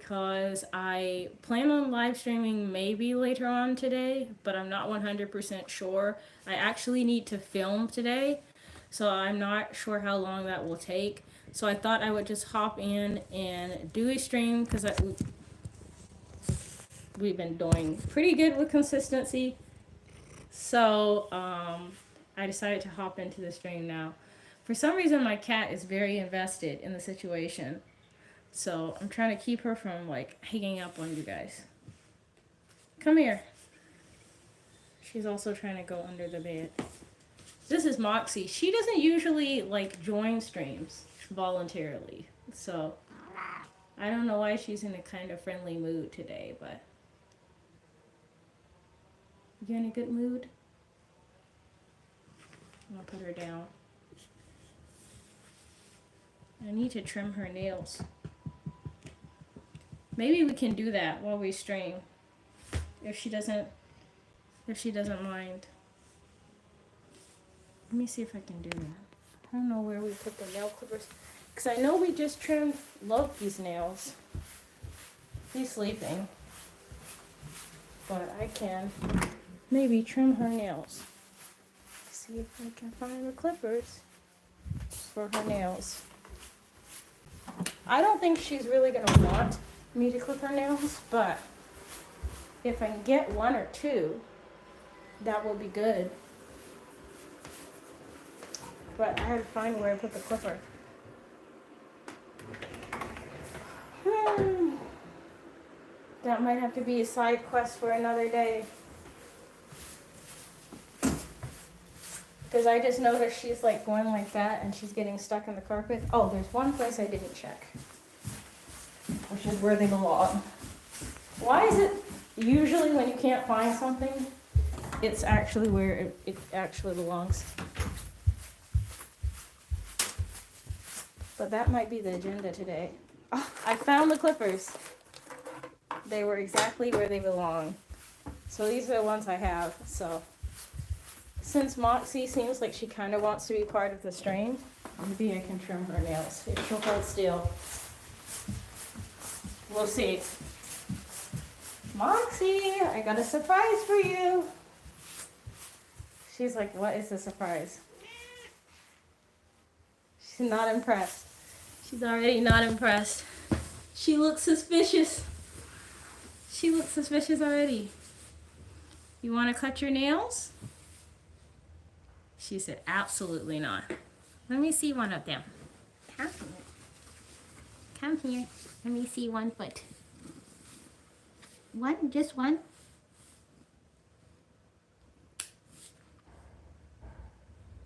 because I plan on live streaming maybe later on today, but I'm not 100% sure. I actually need to film today, so I'm not sure how long that will take. So I thought I would just hop in and do a stream because we've been doing pretty good with consistency. So I decided to hop into the stream now. For some reason, my cat is very invested in the situation. So I'm trying to keep her from like hanging up on you guys. Come here. She's also trying to go under the bed. This is Moxie. She doesn't usually like join streams voluntarily. So I don't know why she's in a kind of friendly mood today, but you in a good mood? I'm gonna put her down. I need to trim her nails. Maybe we can do that while we stream. If she doesn't mind. Let me see if I can do that. I don't know where we put the nail clippers. Because I know we just trimmed Loki's nails. He's sleeping. But I can maybe trim her nails. See if I can find the clippers for her nails. I don't think she's really going to want me to clip her nails, but if I can get one or two, that will be good. But I had to find where I put the clipper. That might have to be a side quest for another day. Because I just noticed she's like going like that and she's getting stuck in the carpet. Oh, there's one place I didn't check, which is where they belong. Why is it usually when you can't find something, it's actually where it actually belongs? But that might be the agenda today. Oh, I found the clippers. They were exactly where they belong. So these are the ones I have. So since Moxie seems like she kind of wants to be part of the stream, maybe I can trim her nails if she'll hold still. We'll see. Moxie, I got a surprise for you. She's like, what is the surprise? She's not impressed. She's already not impressed. She looks suspicious. She looks suspicious already. You want to cut your nails? She said, absolutely not. Let me see one of them. Come here. Come here. Let me see one foot. One? Just one?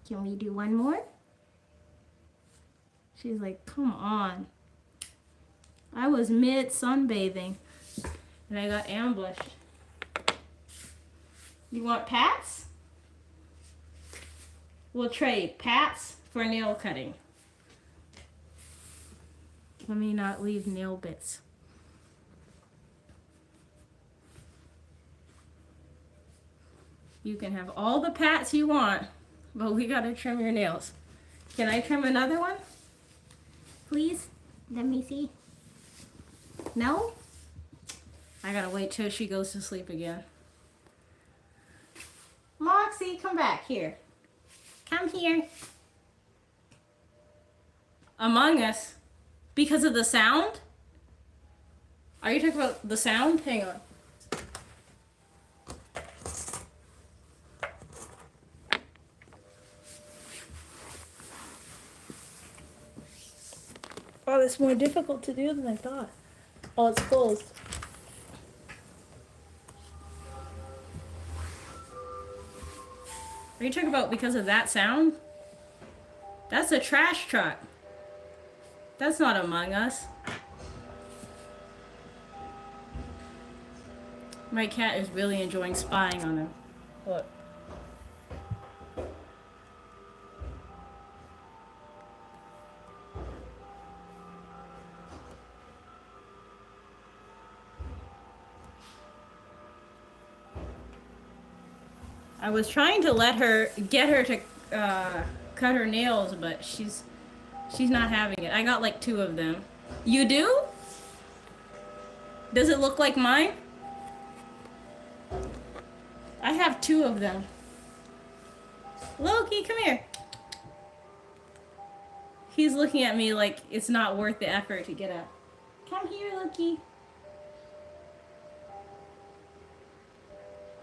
Can we do one more? She's like, come on. I was mid sunbathing and I got ambushed. You want pats? We'll trade pats for nail cutting. Let me not leave nail bits. You can have all the pats you want, but we gotta trim your nails. Can I trim another one? Please? Let me see. No? I gotta wait till she goes to sleep again. Moxie, come back here. Come here. Among Us. Because of the sound? Are you talking about the sound? Hang on. Oh, it's more difficult to do than I thought. Oh, it's closed. Are you talking about because of that sound? That's a trash truck. That's not Among Us. My cat is really enjoying spying on him. Look. I was trying to get her to cut her nails, but she's not having it. I got like 2 of them. You do? Does it look like mine? I have two of them. Loki, come here. He's looking at me like it's not worth the effort to get up. Come here, Loki.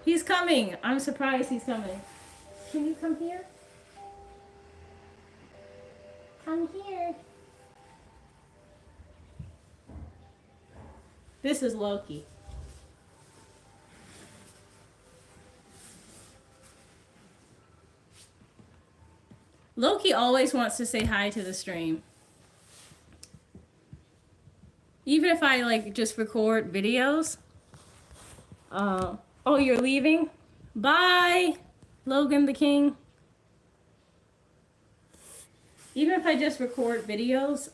He's coming. I'm surprised he's coming. Can you come here? Come here. This is Loki. Loki always wants to say hi to the stream. Even if I like just record videos. Oh, you're leaving? Bye, Logan the King. Even if I just record videos,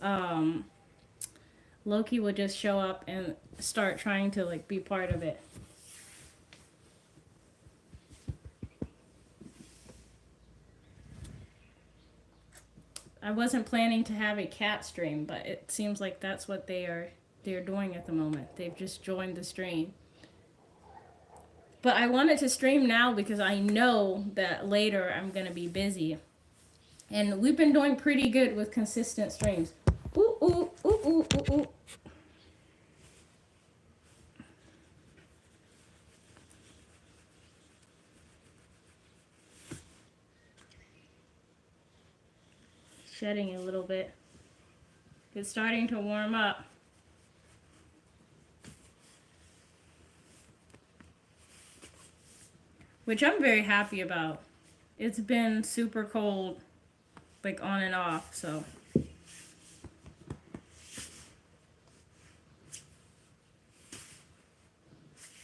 Loki will just show up and start trying to like be part of it. I wasn't planning to have a cat stream, but it seems like that's what they're doing at the moment. They've just joined the stream. But I wanted to stream now because I know that later I'm going to be busy. And we've been doing pretty good with consistent streams. Ooh, ooh, ooh, ooh, ooh, ooh. Shedding a little bit. It's starting to warm up. Which I'm very happy about. It's been super cold, like on and off, so.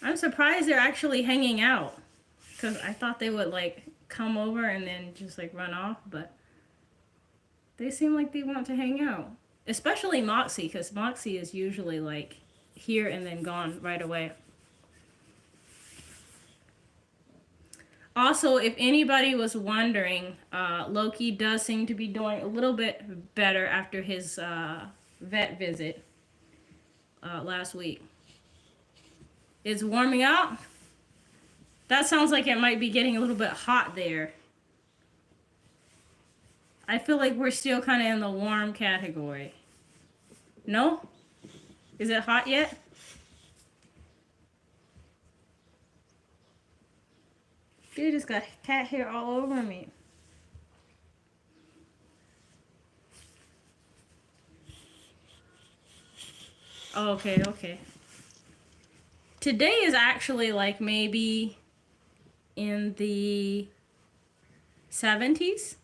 I'm surprised they're actually hanging out. Because I thought they would like come over and then just like run off, but they seem like they want to hang out. Especially Moxie, because Moxie is usually like here and then gone right away. Also, if anybody was wondering, Loki does seem to be doing a little bit better after his vet visit last week. It's warming up. That sounds like it might be getting a little bit hot there. I feel like we're still kind of in the warm category. No? Is it hot yet? Dude just got cat hair all over me. Oh, okay, okay. Today is actually like maybe in the 70s.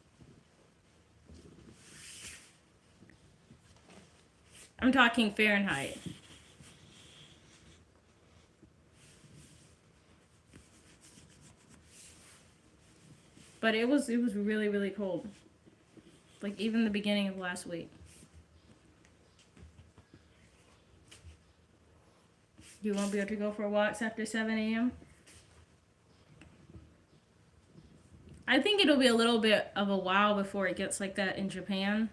I'm talking Fahrenheit. But it was really, really cold. Like even the beginning of last week. You won't be able to go for walks after 7 a.m.? I think it'll be a little bit of a while before it gets like that in Japan.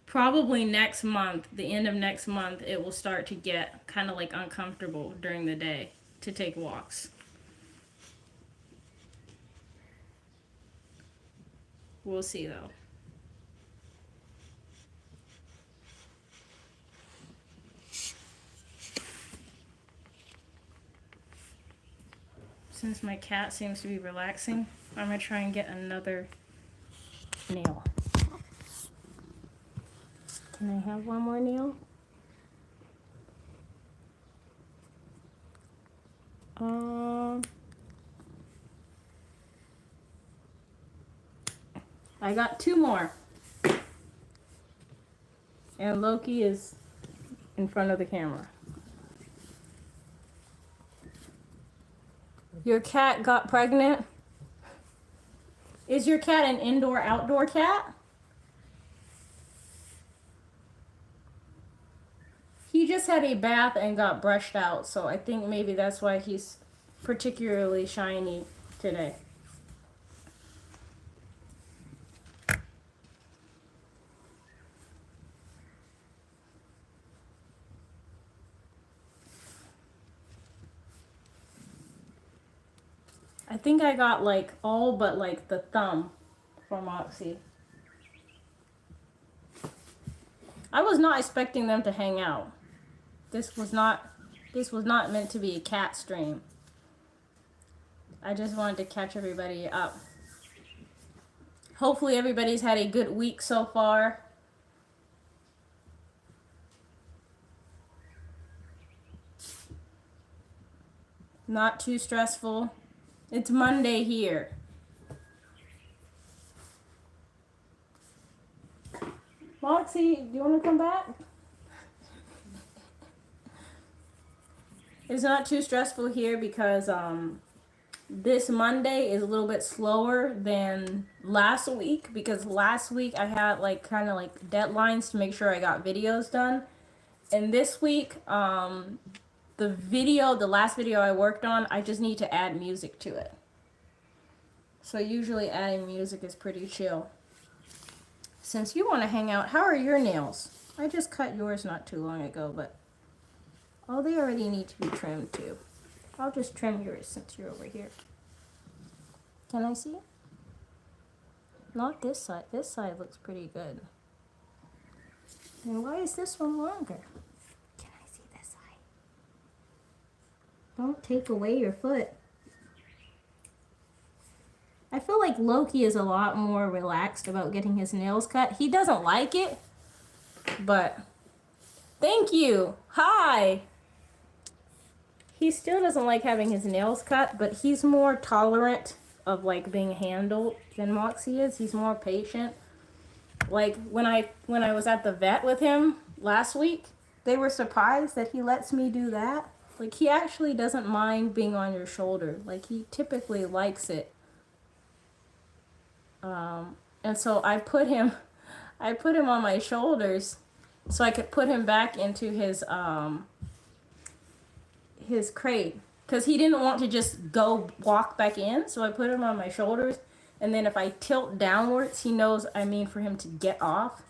Probably next month, the end of next month, it will start to get kind of like uncomfortable during the day to take walks. We'll see though. Since my cat seems to be relaxing, I'm gonna try and get another nail. Can I have one more nail? I got two more. And Loki is in front of the camera. Your cat got pregnant? Is your cat an indoor-outdoor cat? He just had a bath and got brushed out, so I think maybe that's why he's particularly shiny today. I think I got like all but like the thumb for Moxie. I was not expecting them to hang out. This was not meant to be a cat stream. I just wanted to catch everybody up. Hopefully everybody's had a good week so far. Not too stressful. It's Monday here. Moxie, do you want to come back? It's not too stressful here because this Monday is a little bit slower than last week, because last week I had like kind of like deadlines to make sure I got videos done. And this week, the last video I worked on, I just need to add music to it. So usually adding music is pretty chill. Since you want to hang out, how are your nails? I just cut yours not too long ago, but oh, they already need to be trimmed too. I'll just trim yours since you're over here. Can I see? Not this side. This side looks pretty good. And why is this one longer? Can I see this side? Don't take away your foot. I feel like Loki is a lot more relaxed about getting his nails cut. He doesn't like it, but thank you. Hi. He still doesn't like having his nails cut, but he's more tolerant of like being handled than Moxie is. He's more patient. Like when I was at the vet with him last week, they were surprised that he lets me do that. Like he actually doesn't mind being on your shoulder. Like he typically likes it. And so I put him on my shoulders so I could put him back into his crate, because he didn't want to just go walk back in. So I put him on my shoulders, and then if I tilt downwards, he knows I mean for him to get off.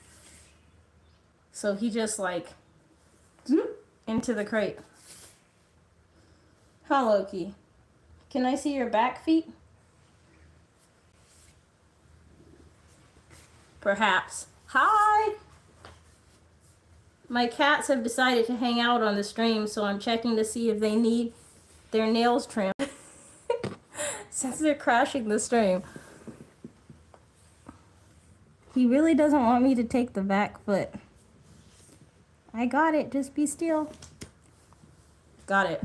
So he just like zoop into the crate. Huh, Loki? Can I see your back feet? Perhaps. Hi! My cats have decided to hang out on the stream, so I'm checking to see if they need their nails trimmed. Since they're crashing the stream. He really doesn't want me to take the back foot. I got it. Just be still. Got it.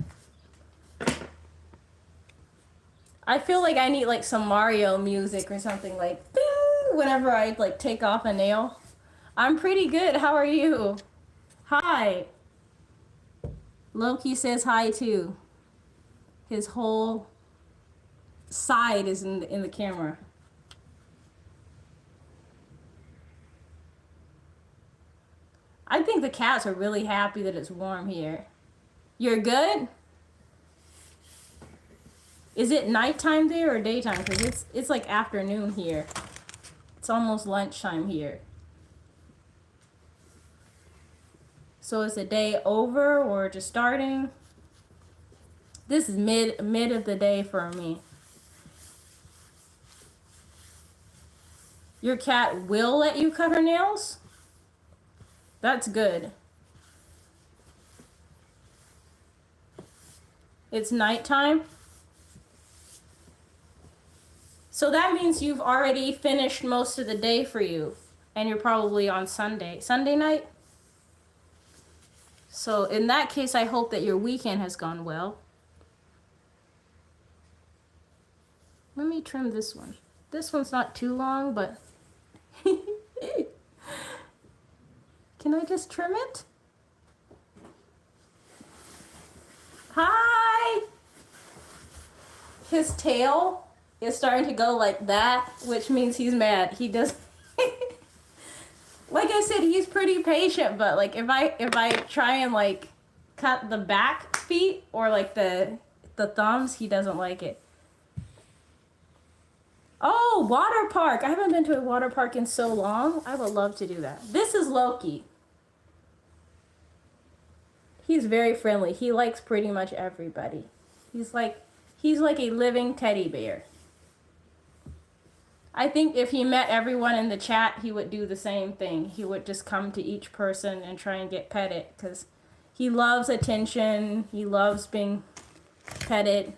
I feel like I need like some Mario music or something, like ding, whenever I like take off a nail. I'm pretty good. How are you? Hi. Loki says hi too. His whole side is in the camera. I think the cats are really happy that it's warm here. You're good? Is it nighttime there or daytime? Because it's like afternoon here. It's almost lunchtime here. So is the day over or just starting? This is mid of the day for me. Your cat will let you cut her nails? That's good. It's nighttime. So that means you've already finished most of the day for you. And you're probably on Sunday night? So in that case, I hope that your weekend has gone well. Let me trim this one. This one's not too long, but... Can I just trim it? Hi! His tail is starting to go like that, which means he's mad. He does... Like I said, he's pretty patient, but like if I try and like cut the back feet or like the thumbs, he doesn't like it. Oh, water park. I haven't been to a water park in so long. I would love to do that. This is Loki. He's very friendly. He likes pretty much everybody. He's like a living teddy bear. I think if he met everyone in the chat, he would do the same thing. He would just come to each person and try and get petted because he loves attention. He loves being petted.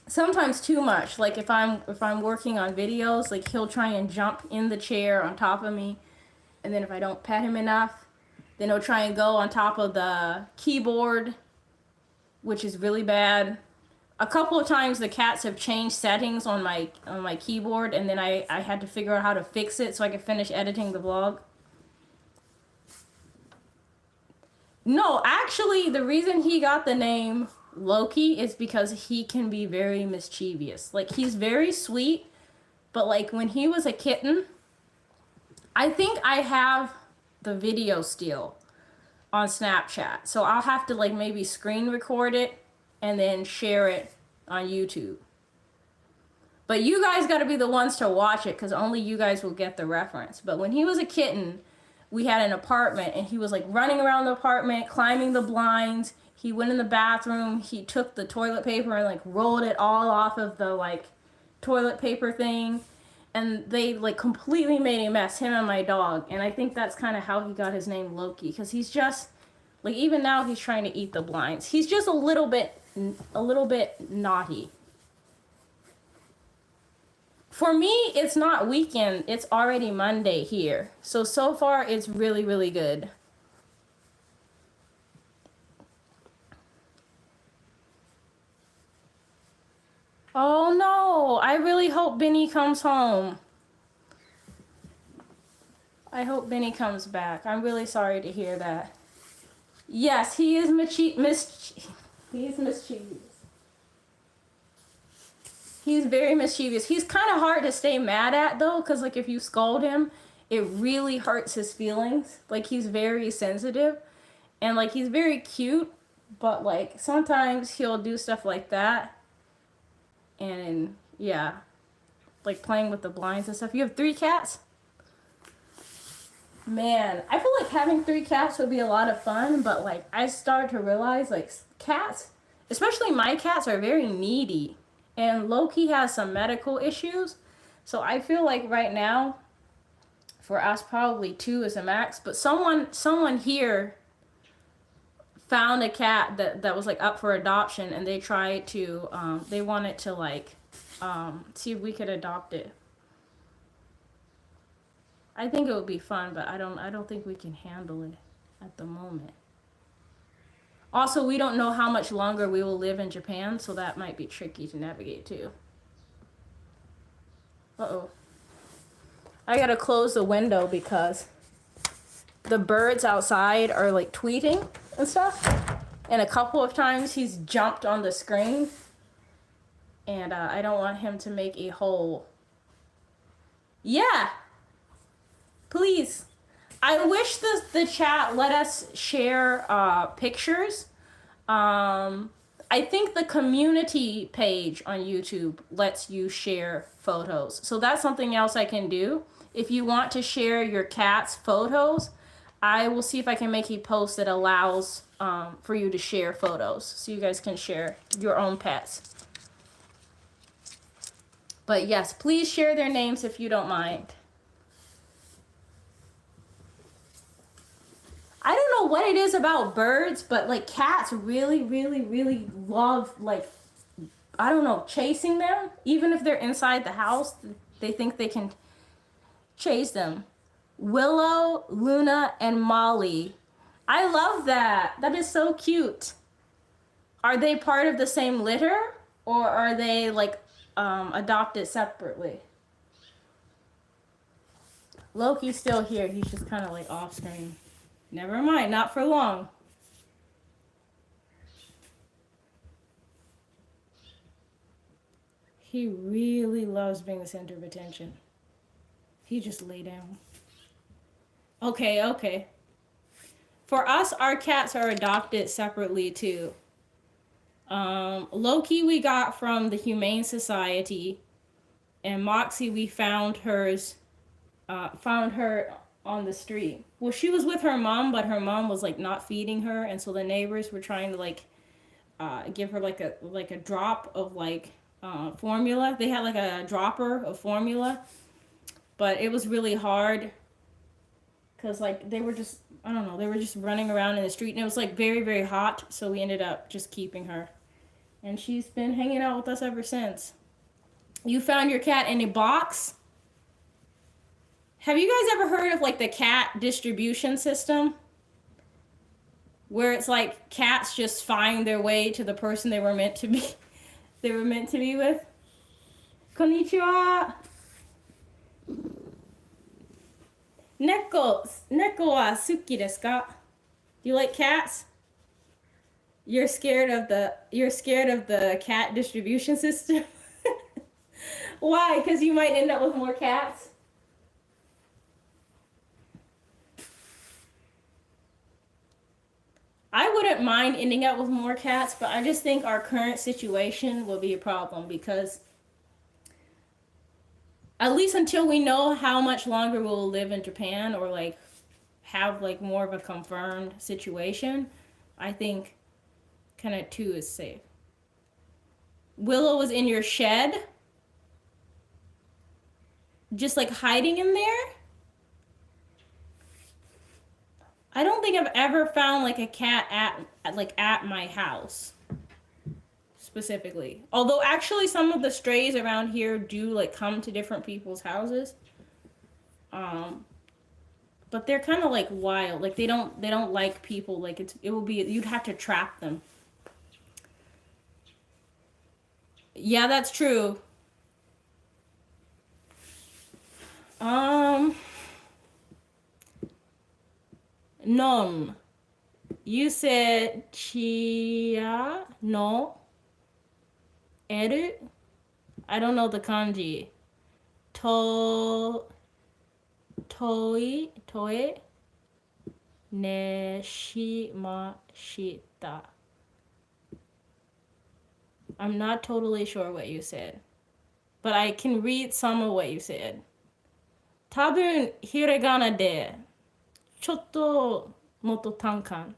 Sometimes too much. Like if I'm working on videos, like he'll try and jump in the chair on top of me, and then if I don't pet him enough, then he'll try and go on top of the keyboard, which is really bad. A couple of times the cats have changed settings on my keyboard, and then I had to figure out how to fix it so I could finish editing the vlog. No, actually, the reason he got the name Loki is because he can be very mischievous. Like, he's very sweet, but like when he was a kitten, I think I have the video still on Snapchat. So I'll have to like maybe screen record it and then share it on YouTube. But you guys got to be the ones to watch it because only you guys will get the reference. But when he was a kitten, we had an apartment and he was like running around the apartment, climbing the blinds. He went in the bathroom. He took the toilet paper and like rolled it all off of the like toilet paper thing. And they like completely made a mess, him and my dog. And I think that's kind of how he got his name Loki, because he's just like, even now he's trying to eat the blinds. He's just a little bit naughty. For me, it's not weekend. It's already Monday here. So far it's really, really good. Oh no, I really hope Benny comes home. I hope Benny comes back. I'm really sorry to hear that. Yes, he is mischievous. He's very mischievous. He's kind of hard to stay mad at though, because like if you scold him, it really hurts his feelings. Like he's very sensitive and like he's very cute, but like sometimes he'll do stuff like that. And yeah, like playing with the blinds and stuff. You have 3 cats? Man, I feel like having 3 cats would be a lot of fun, but like I started to realize like cats, especially my cats, are very needy. And Loki has some medical issues. So I feel like right now, for us, probably 2 is a max. But someone here found a cat that was like up for adoption, and they tried to, they wanted to like, see if we could adopt it. I think it would be fun, but I don't think we can handle it at the moment. Also, we don't know how much longer we will live in Japan, so that might be tricky to navigate too. Uh-oh. I gotta close the window because the birds outside are like tweeting and stuff. And a couple of times he's jumped on the screen. And I don't want him to make a hole. Yeah! Please. I wish the chat let us share pictures. I think the community page on YouTube lets you share photos. So that's something else I can do. If you want to share your cat's photos, I will see if I can make a post that allows for you to share photos. So you guys can share your own pets. But yes, please share their names if you don't mind. I don't know what it is about birds, but like cats really, really, really love like, I don't know, chasing them. Even if they're inside the house, they think they can chase them. Willow, Luna, and Molly. I love that. That is so cute. Are they part of the same litter, or are they like adopted separately? Loki's still here. He's just kind of like off screen. Never mind, not for long. He really loves being the center of attention. He just lay down. Okay. For us, our cats are adopted separately too. Loki we got from the Humane Society, and Moxie we found her on the street. Well, she was with her mom, but her mom was like not feeding her, and so the neighbors were trying to like give her like a drop of like formula. They had like a dropper of formula, but it was really hard because like they were just, I don't know, they were just running around in the street and it was like very, very hot, so we ended up just keeping her, and she's been hanging out with us ever since. You found your cat in a box? Have you guys ever heard of like the cat distribution system, where it's like cats just find their way to the person they were meant to be they were meant to be with? Konnichiwa. Neko wa suki desu ka? Do you like cats? You're scared of the cat distribution system? Why? Because you might end up with more cats? I wouldn't mind ending up with more cats, but I just think our current situation will be a problem because at least until we know how much longer we'll live in Japan or like have like more of a confirmed situation, I think kind of two is safe. Willow was in your shed, just like hiding in there. I don't think I've ever found like a cat at my house specifically. Although actually some of the strays around here do like come to different people's houses. But they're kind of like wild. Like they don't like people. Like it will be, you'd have to trap them. Yeah, that's true. Non. You said chia no eru. I don't know the kanji. To toe ne shimashita. I'm not totally sure what you said, but I can read some of what you said. 多分ひらがなでちょっともっと単簡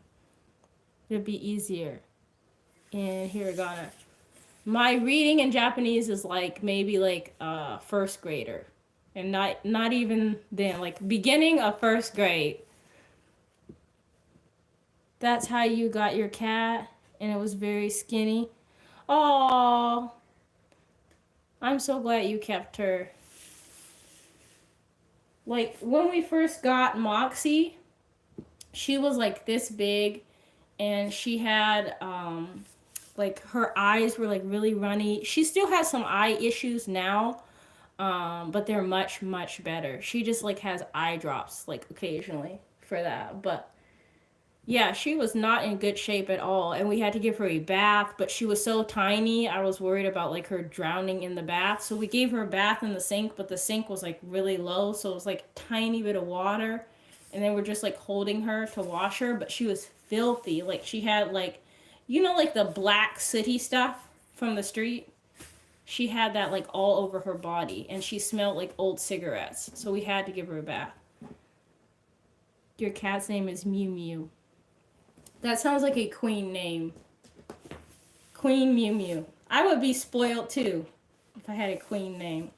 would be easier in hiragana. My reading in Japanese is like maybe like first grader, and not even then, like beginning of first grade. That's how you got your cat, and it was very skinny. Oh, I'm so glad you kept her. Like when we first got Moxie, she was like this big, and she had like her eyes were like really runny. She still has some eye issues now, but they're much, much better. She just like has eye drops like occasionally for that. But yeah, she was not in good shape at all, and we had to give her a bath, but she was so tiny, I was worried about like her drowning in the bath. So we gave her a bath in the sink, but the sink was like really low, so it was like a tiny bit of water. And then we're just like holding her to wash her, but she was filthy. Like she had like, you know, like the black sooty stuff from the street. She had that like all over her body, and she smelled like old cigarettes. So we had to give her a bath. Your cat's name is Mew Mew. That sounds like a queen name. Queen Mew Mew. I would be spoiled too if I had a queen name.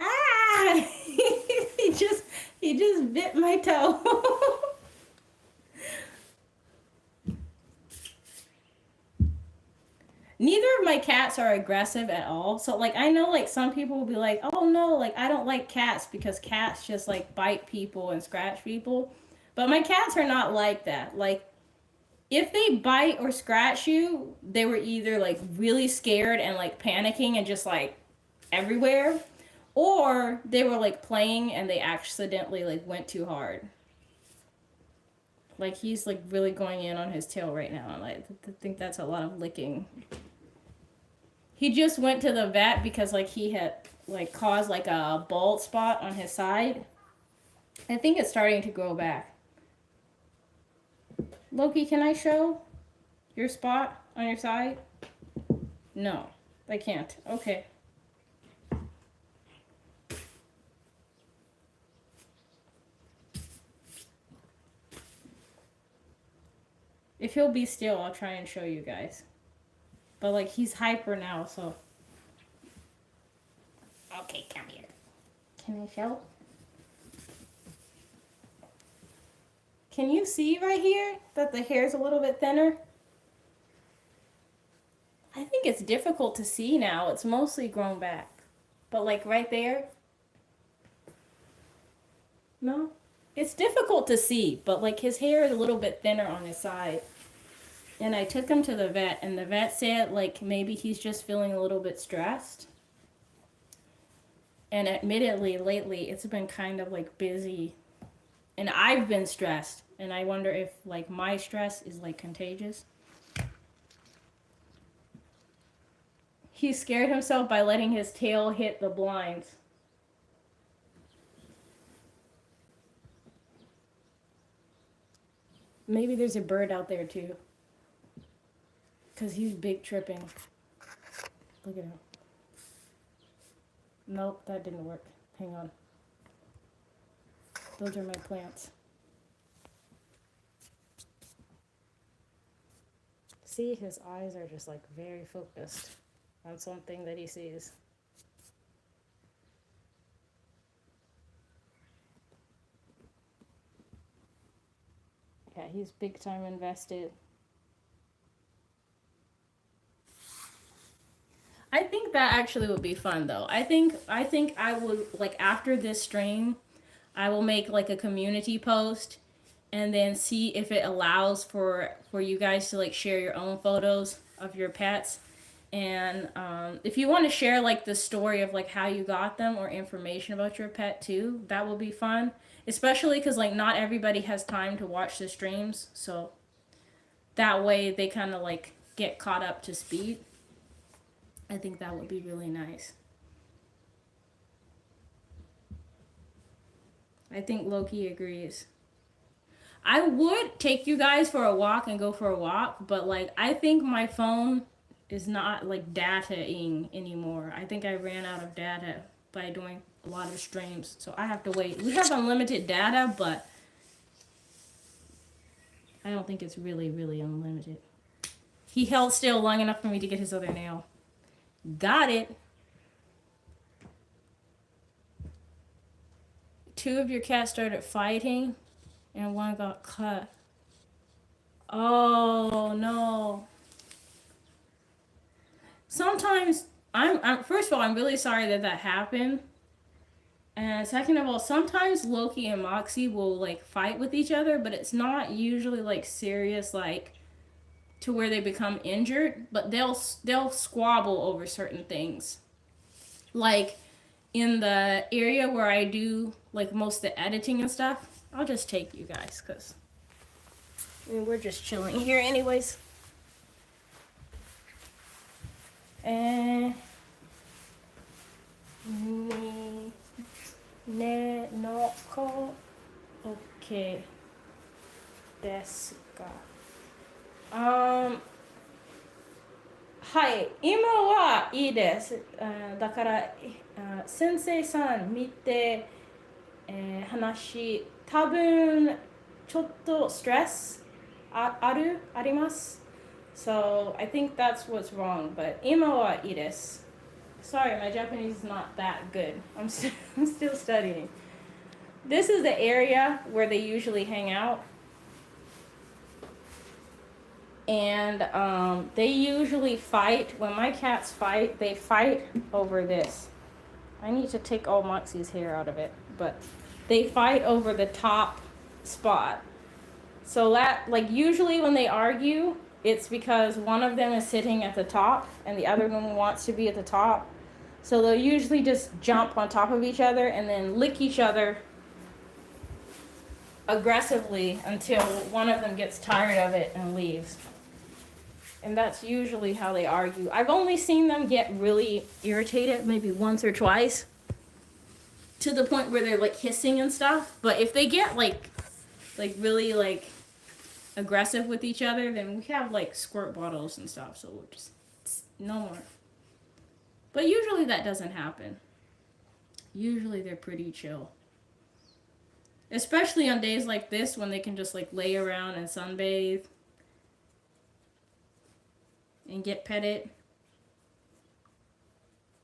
Ah! he just bit my toe. Neither of my cats are aggressive at all. So like I know like some people will be like, "Oh no, like I don't like cats because cats just like bite people and scratch people." But my cats are not like that. Like if they bite or scratch you, they were either like really scared and like panicking and just like everywhere, or they were like playing and they accidentally like went too hard. Like he's like really going in on his tail right now. And I think that's a lot of licking. He just went to the vet because like he had like caused like a bald spot on his side. I think it's starting to grow back. Loki, can I show your spot on your side? No, I can't. Okay. If he'll be still, I'll try and show you guys. But like he's hyper now, so. Okay, come here. Can I show? Can you see right here that the hair's a little bit thinner? I think it's difficult to see now. It's mostly grown back. But like right there, no? It's difficult to see, but like his hair is a little bit thinner on his side. And I took him to the vet, and the vet said like maybe he's just feeling a little bit stressed. And admittedly, lately it's been kind of like busy. And I've been stressed. And I wonder if like my stress is like contagious. He scared himself by letting his tail hit the blinds. Maybe there's a bird out there too. Because he's big tripping. Look at him. Nope, that didn't work. Hang on. Those are my plants. See, his eyes are just like very focused on something that he sees. Yeah, he's big time invested. I think that actually would be fun though. I think I would like after this stream, I will make like a community post and then see if it allows for you guys to like share your own photos of your pets. And if you want to share like the story of like how you got them or information about your pet too, that will be fun. Especially because like not everybody has time to watch the streams, so that way they kind of like get caught up to speed. I think that would be really nice. I think Loki agrees. I would take you guys for a walk and go for a walk, but like I think my phone is not like data-ing anymore. I think I ran out of data by doing a lot of streams, so I have to wait. We have unlimited data, but I don't think it's really, really unlimited. He held still long enough for me to get his other nail. Got it. 2 of your cats started fighting and 1 got cut. Oh no. Sometimes I'm first of all, I'm really sorry that happened. And second of all, sometimes Loki and Moxie will like fight with each other, but it's not usually like serious like to where they become injured, but they'll squabble over certain things. Like in the area where I do like most of the editing and stuff, I'll just take you guys because I mean, we're just chilling here anyways. And ne no ko okay ですか。はい、今はいいです。だから、先生さん見て、話、多分ちょっとストレスあります。So I think that's what's wrong, but 今はいいです。Sorry, my Japanese is not that good. I'm still studying. This is the area where they usually hang out. And they usually fight. When my cats fight, they fight over this. I need to take all Moxie's hair out of it. But they fight over the top spot. So that, like, usually when they argue, it's because one of them is sitting at the top and the other one wants to be at the top. So they'll usually just jump on top of each other and then lick each other aggressively until one of them gets tired of it and leaves. And that's usually how they argue. I've only seen them get really irritated maybe once or twice to the point where they're like hissing and stuff. But if they get like really like aggressive with each other, then we have like squirt bottles and stuff. So we'll just no more. But usually that doesn't happen. Usually they're pretty chill. Especially on days like this when they can just like lay around and sunbathe. and get petted.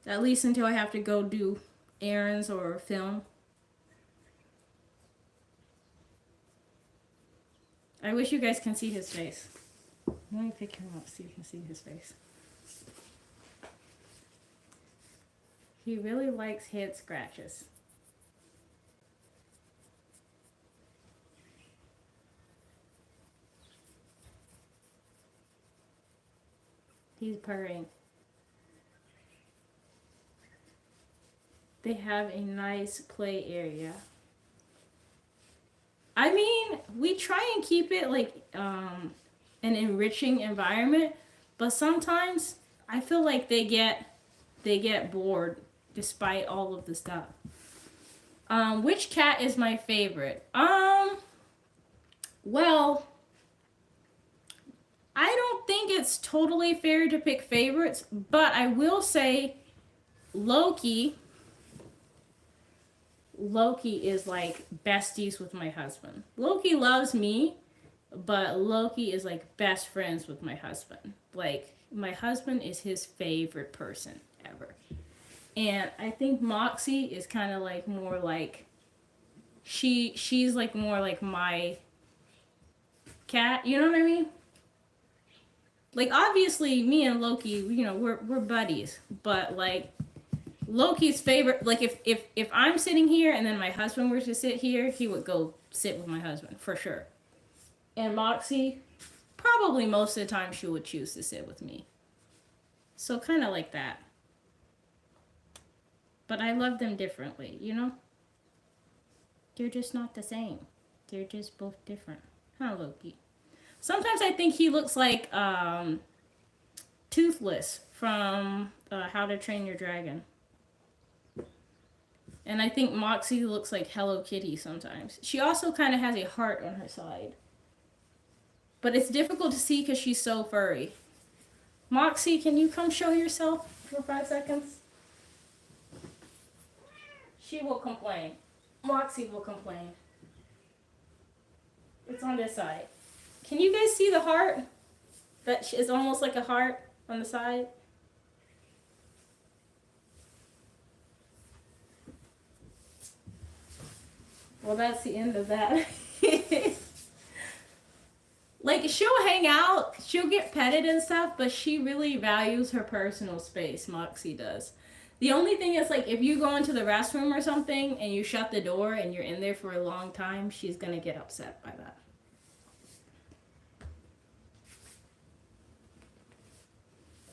At least until I have to go do errands or film. I wish you guys can see his face. Let me pick him up so you can see his face. He really likes head scratches. He's purring. They have a nice play area. I mean, we try and keep it like an enriching environment, but sometimes I feel like they get bored despite all of the stuff. Which cat is my favorite? Well, I don't think it's totally fair to pick favorites, but I will say Loki is like besties with my husband. Loki loves me, but Loki is like best friends with my husband. Like, my husband is his favorite person ever. And I think Moxie is kind of like more like she's like more like my cat, you know what I mean? Like, obviously me and Loki, you know, we're buddies, but like Loki's favorite, like if I'm sitting here and then my husband were to sit here, he would go sit with my husband for sure. And Moxie, probably most of the time she would choose to sit with me. So kind of like that. But I love them differently, you know? They're just not the same. They're just both different. Huh, Loki? Sometimes I think he looks like Toothless from How to Train Your Dragon. And I think Moxie looks like Hello Kitty sometimes. She also kind of has a heart on her side. But it's difficult to see because she's so furry. Moxie, can you come show yourself for 5 seconds? She will complain. Moxie will complain. It's on this side. Can you guys see the heart? That is almost like a heart on the side. Well, that's the end of that. Like, she'll hang out, she'll get petted and stuff, but she really values her personal space, Moxie does. The only thing is, like, if you go into the restroom or something and you shut the door and you're in there for a long time, she's gonna get upset by that.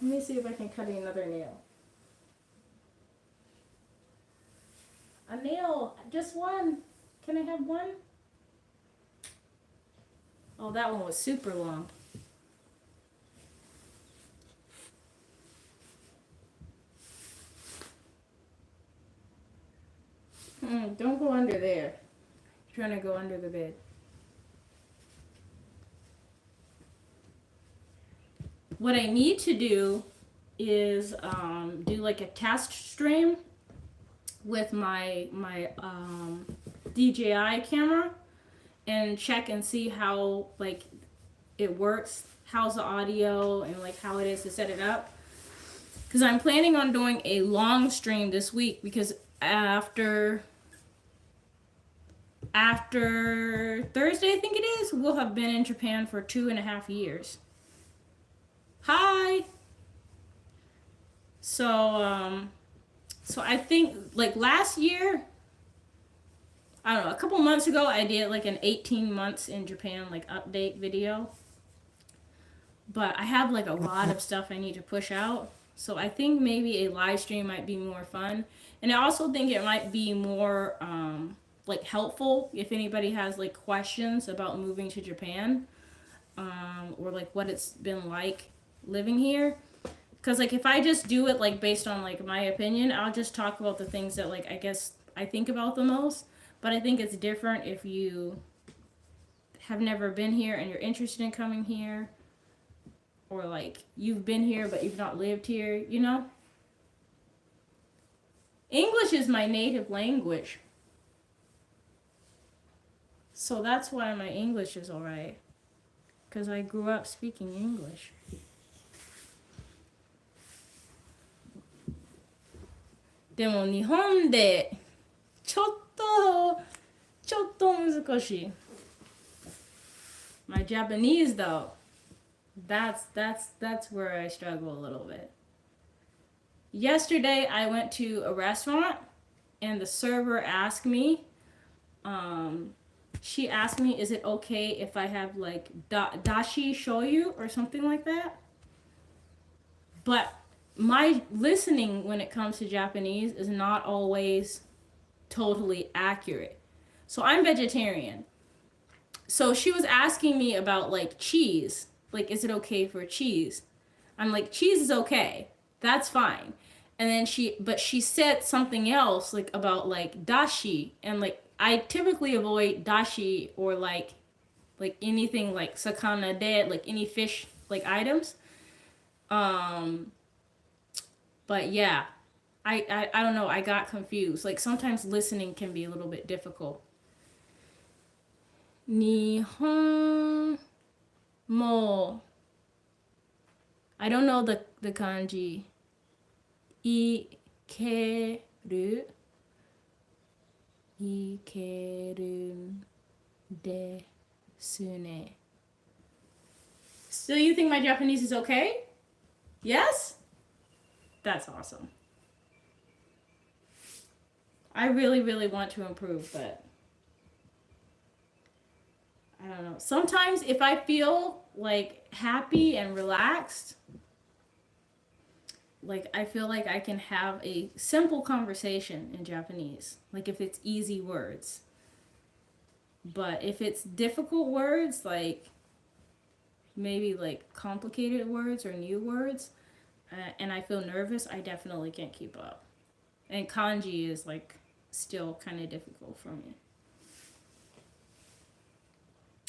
Let me see if I can cut another nail. A nail, just one. Can I have one? Oh, that one was super long. Don't go under there. You're trying to go under the bed. What I need to do is do like a test stream with my DJI camera and check and see how like it works, how's the audio, and like how it is to set it up. Because I'm planning on doing a long stream this week, because after Thursday, I think it is, we'll have been in Japan for 2.5 years. Hi. So I think like last year, I don't know, a couple months ago, I did like an 18 months in Japan like update video. But I have like a lot of stuff I need to push out. So I think maybe a live stream might be more fun. And I also think it might be more like helpful if anybody has like questions about moving to Japan, or like what it's been like living here. Because like if I just do it like based on like my opinion, I'll just talk about the things that like I guess I think about the most. But I think it's different if you have never been here and you're interested in coming here, or like you've been here but you've not lived here, you know? English is my native language. So that's why my English is alright. Because I grew up speaking English. でも日本でちょっと難しい。My Japanese though, that's where I struggle a little bit. Yesterday I went to a restaurant and the server asked me, she asked me, is it okay if I have like dashi shoyu or something like that? But my listening when it comes to Japanese is not always totally accurate. So I'm vegetarian. So she was asking me about like cheese. Like, is it okay for cheese? I'm like, cheese is okay. That's fine. And then she said something else like about like dashi, and like I typically avoid dashi or like anything like sakana de, like any fish like items. But yeah, I don't know. I got confused. Like sometimes listening can be a little bit difficult. 日本も I don't know the kanji. いけるですね. So you think my Japanese is okay? Yes? That's awesome. I really, really want to improve, but I don't know. Sometimes if I feel like happy and relaxed, like I feel like I can have a simple conversation in Japanese, like if it's easy words. But if it's difficult words, like maybe like complicated words or new words, and I feel nervous, I definitely can't keep up. And kanji is like still kind of difficult for me.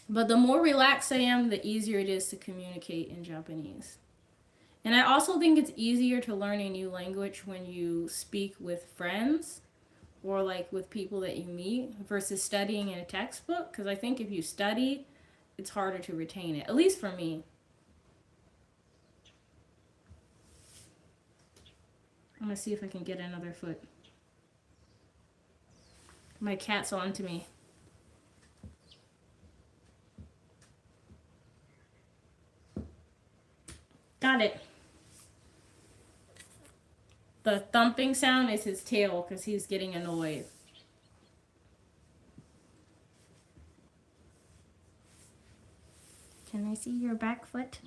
But the more relaxed I am, the easier it is to communicate in Japanese. And I also think it's easier to learn a new language when you speak with friends or like with people that you meet versus studying in a textbook. Because I think if you study, it's harder to retain it, at least for me. I'm gonna see if I can get another foot. My cat's on to me. Got it. The thumping sound is his tail because he's getting annoyed. Can I see your back foot?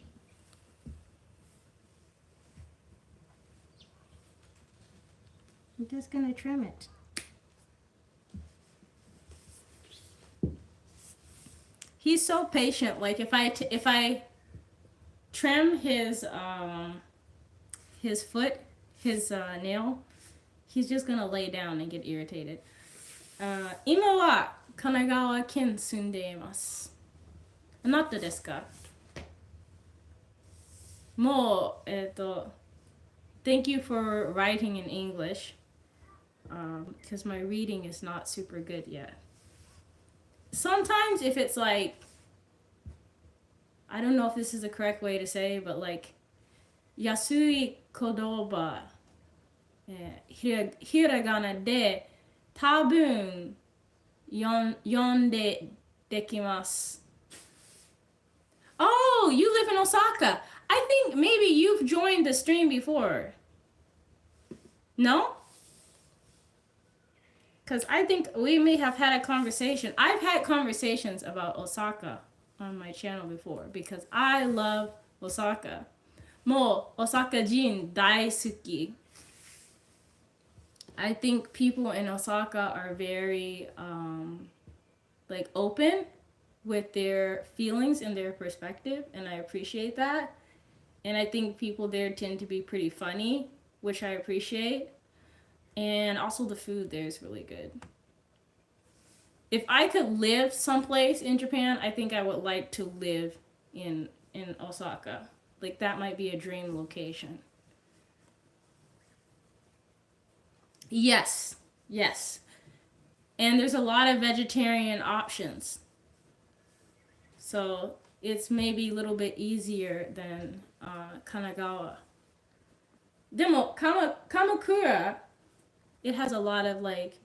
I'm just gonna trim it. He's so patient. Like if I trim his foot, his nail, he's just gonna lay down and get irritated. 今は神奈川県住んでいます。あなたですか？もうthank you for writing in English, because my reading is not super good yet. Sometimes if it's like, I don't know if this is the correct way to say, but like 安い言葉、ひらがなで多分読んでできます。Oh, you live in Osaka. I think maybe you've joined the stream before. No? Because I think we may have had a conversation. I've had conversations about Osaka on my channel before because I love Osaka. もう Osaka 人大好き. I think people in Osaka are very like open with their feelings and their perspective, and I appreciate that. And I think people there tend to be pretty funny, which I appreciate. And also the food there is really good. If I could live someplace in Japan, I think I would like to live in Osaka. Like that might be a dream location. Yes. Yes. And there's a lot of vegetarian options. So it's maybe a little bit easier than Kanagawa. でも、Kamakura it has a lot of like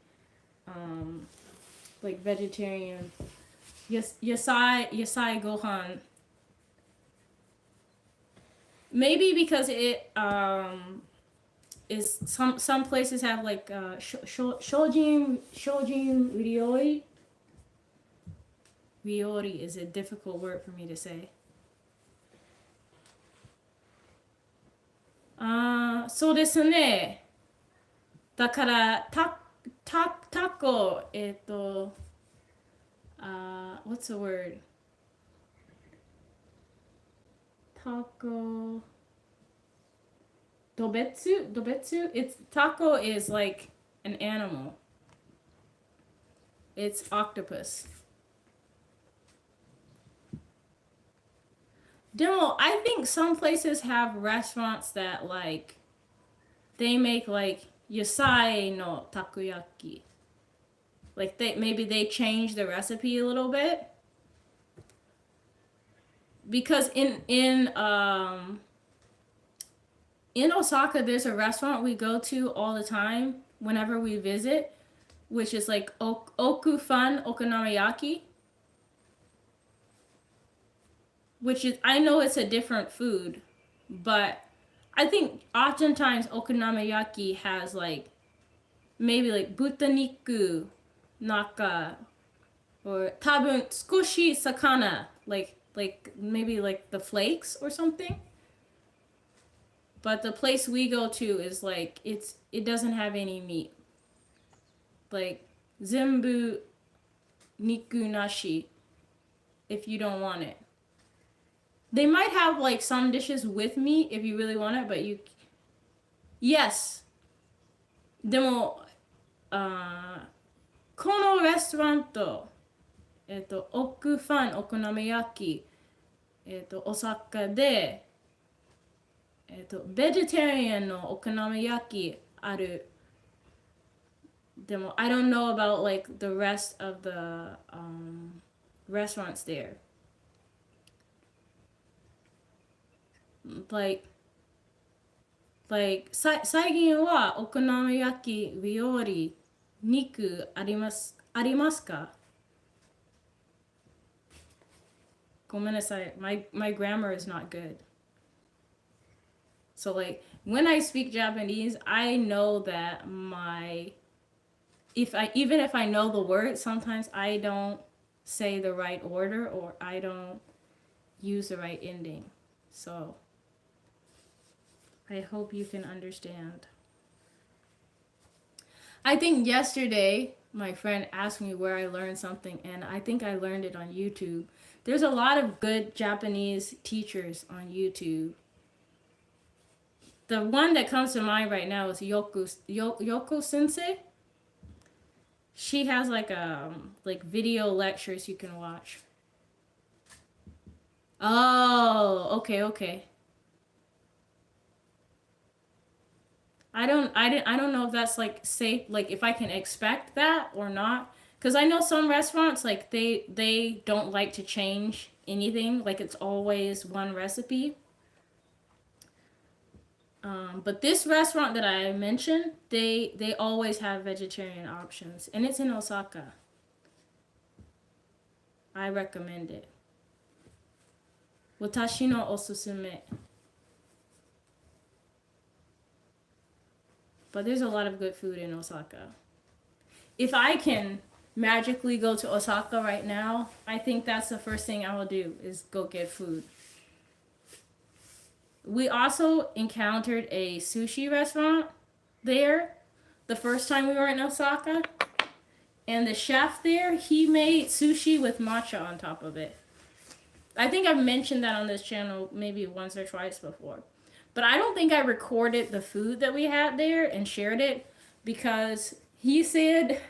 vegetarian yasai gohan. Maybe because it is some places have like shojin ryori. Ryori is a difficult word for me to say. そうですね。だからタコwhat's the word? Taco dobetsu. It's taco is like an animal. It's octopus. Demo, I think some places have restaurants that like they make like yasai no takoyaki. Like they change the recipe a little bit. Because in Osaka there's a restaurant we go to all the time whenever we visit, which is like Okufan Okonomiyaki. Which is, I know it's a different food, but I think oftentimes okonomiyaki has like maybe like butaniku naka or tabun tsukushi sakana, like maybe like the flakes or something. But the place we go to is like it doesn't have any meat. Like zenbu niku nashi if you don't want it. They might have like some dishes with meat if you really want it, but you yes. でもこのレストランと奥ファンお好み焼き大阪でベジタリアンのお好み焼きある。でも I don't know about like the rest of the restaurants there. Like 最近はお好み焼き料理肉ありますか？ごめんなさい。My grammar is not good. So like when I speak Japanese, I know that even if I know the word, sometimes I don't say the right order or I don't use the right ending. So I hope you can understand. I think yesterday my friend asked me where I learned something, and I think I learned it on YouTube. There's a lot of good Japanese teachers on YouTube. The one that comes to mind right now is Yoko Sensei. She has like video lectures you can watch. Oh, okay. I don't know if that's like safe, like if I can expect that or not, because I know some restaurants like they don't like to change anything, like it's always one recipe. But this restaurant that I mentioned, they always have vegetarian options, and it's in Osaka. I recommend it. Watashi no osusume. But there's a lot of good food in Osaka. If I can magically go to Osaka right now, I think that's the first thing I will do is go get food. We also encountered a sushi restaurant there the first time we were in Osaka. And the chef there, he made sushi with matcha on top of it. I think I've mentioned that on this channel maybe once or twice before. But I don't think I recorded the food that we had there and shared it because he said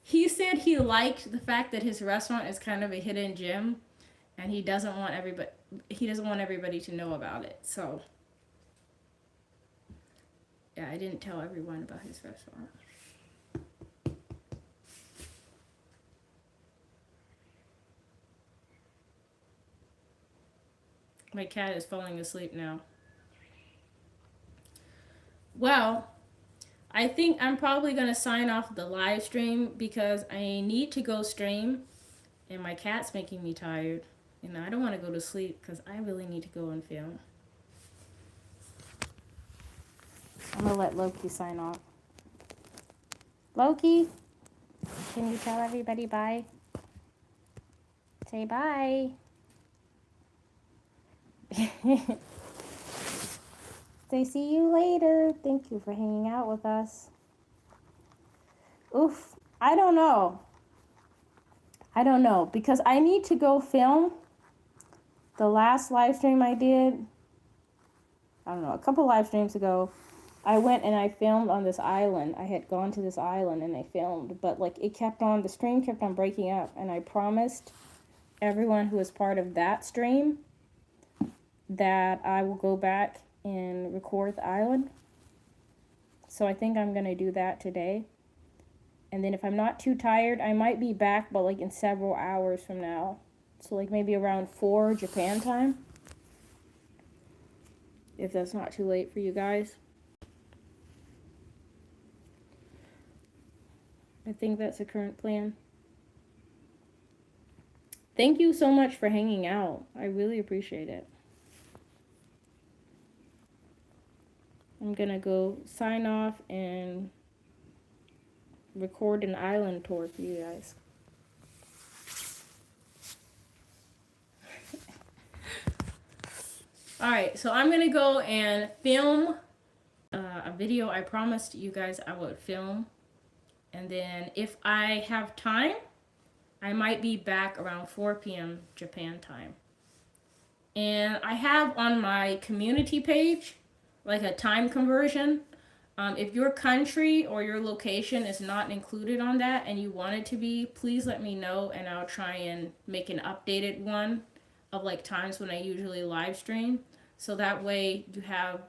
he liked the fact that his restaurant is kind of a hidden gem and he doesn't want everybody to know about it. So yeah, I didn't tell everyone about his restaurant. My cat is falling asleep now. Well, I think I'm probably going to sign off the live stream because I need to go stream and my cat's making me tired. And I don't want to go to sleep because I really need to go and film. I'm going to let Loki sign off. Loki, can you tell everybody bye? Say bye. Say see you later. Thank you for hanging out with us. Oof. I don't know because I need to go film the last live stream I did. I don't know, a couple live streams ago. I went and I filmed on this island. I had gone to this island and I filmed, but like the stream kept on breaking up, and I promised everyone who was part of that stream that I will go back and record the island. So I think I'm going to do that today. And then if I'm not too tired, I might be back, but like in several hours from now. So like maybe around 4 Japan time. If that's not too late for you guys. I think that's the current plan. Thank you so much for hanging out. I really appreciate it. I'm gonna go sign off and record an island tour for you guys. Alright, so I'm gonna go and film a video I promised you guys I would film. And then if I have time, I might be back around 4 p.m. Japan time. And I have on my community page like a time conversion. If your country or your location is not included on that and you want it to be, please let me know and I'll try and make an updated one of like times when I usually live stream. So that way you have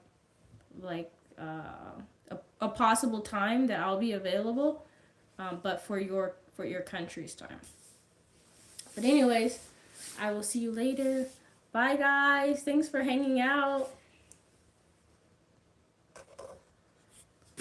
like a possible time that I'll be available, but for your country's time. But anyways, I will see you later. Bye guys. Thanks for hanging out.